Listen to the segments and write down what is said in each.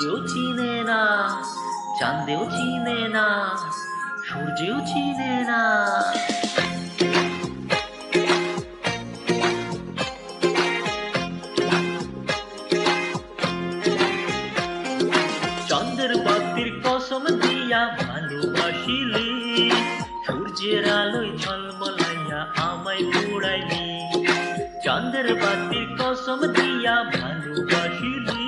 কেউ চিনে না, চাঁদেও চিনে না, সূর্যেও চিনে না। চাঁদের বাতির কসম দিয়া ভালোবাসিলি, সূর্যের আলোয় ঝলমলাইয়া আমায় পোড়াইলি। চাঁদের বাতির কসম দিয়া ভালোবাসিলি,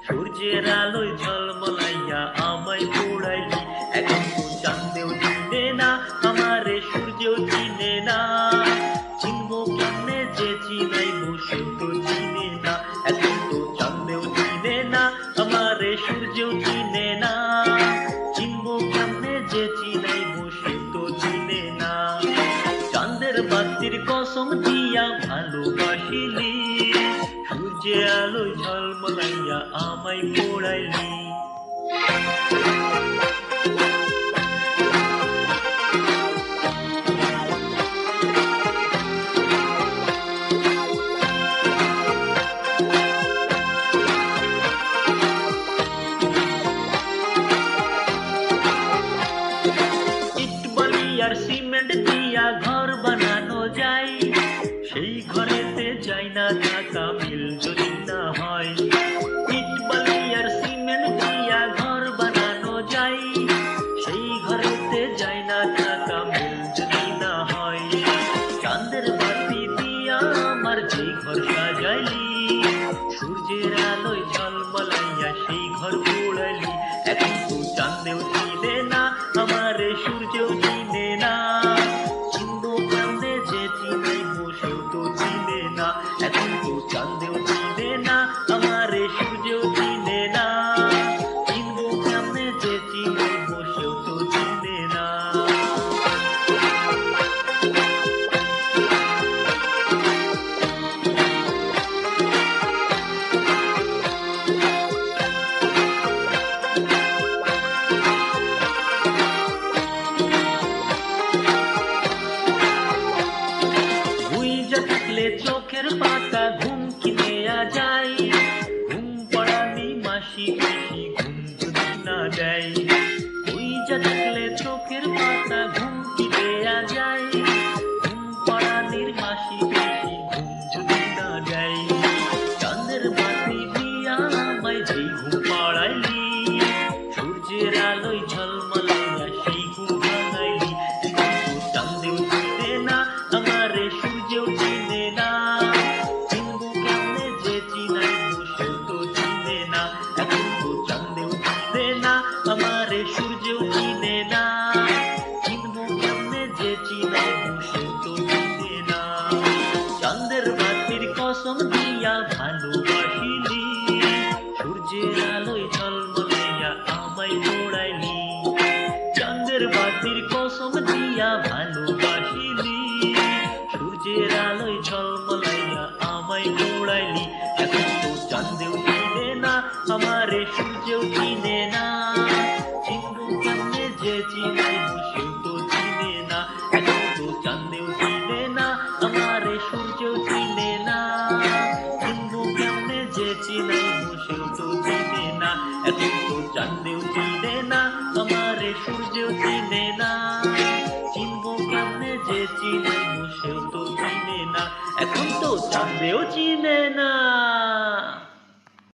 সূর্যের আলোয় ঝলমলাইয়া আমায় পোড়াইলি। এখন তো চাঁদেও চিনে না আমারে, সূর্যেও চিনে না, চিনবো কেমনে যে চিনাইবো সেও তো চিনে না। এখন তো চাঁদেও চিনে না আমারে, সূর্যেও চিনে না, চিনবো কেমনে যে চিনাইবো সেও তো চিনে না। চাঁদের বাতির কসম দিয়া ভালোবাসিলি, সূর্যের আলোয় ঝলমলাইয়া আমায় পোড়াইলি। আর সিমেন্ট দিয়া ঘর বানানো যায়, সেই ঘরেতে যাই না থাকা মিল যদি না হয়। ইট বালি আর সিমেন্ট দিয়া ঘর বানানো যায়, সেই ঘরেতে যাই না থাকা মিল যদি না হয়। চাঁদের বাতি দিয়া আমার যে ঘর সাজাইলি, সূর্যের আলোয় ঝলমলাইয়া সেই ঘর পোড়াইলি। এখন তো চাঁদেও চিনে না আমারে, সূর্যেও চিনে না, চিনবো কেমনে যে চিনাইবো সেও তো চিনে না। এখন তো চাঁদেও চিনে না আমারে, সূর্যেও চিনে না, চিনবো কেমনে যে চিনাইবো সেও তো চিনে না। থাকলে চোখের পাতা ঘুম কি নেয়া যায়, ঘুম পড়ানি মাসি বেশি ঘুম যদি না দেয়। ওই যা থাকলে চোখের পাতা ঘুম কি নেয়া যায়, ঘুম পড়ানির মাসি বেশি ঘুম যদি না দেয়। চাঁদের বাতি দিয়া আমায় যেই ঘুম পাড়াইলি, সূর্যের আলোয় ঝলমলাইয়া সেই ঘুম ভাঙাইলি। চাঁদেও চিনে না আমারে, সূর্যেও চিনে না, চিনবো কেমনে যে চিনাইবো সেও তো চিনে না। এখন তো চাঁদেও চিনে না আমারে, সূর্যেও চিনে না, চিনবো কেমনে যে চিনাইবো সেও তো চিনে না। চাঁদের বাতির কসম দিয়া ভালোবাসিলি, সূর্যের আলোয় ঝলমলাইয়া আমায় পোড়াইলি। চাঁদের বাতির কসম দিয়া ভালোবাসিলি, সূর্যের আলোয় ঝলমলাইয়া আমায় পোড়াইলি। এখন তো চাঁদেও চিনে না আমারে, সূর্যেও চিনে না, চিনবো কেমনে যে চিনাইবো সেও তো চিনে না। এখন তো চাঁদেও চিনে না আমারে, সূর্যেও চিনে না, চিনবো কেমনে যে চিনাইবো সেও তো চিনে না। এখন তো চাঁদেও চিনে না আমারে, সূর্যেও চিনে না, চিনবো কেমনে যে চিনাইবো সেও তো চিনে না। এখন তো চাঁদেও চিনে না।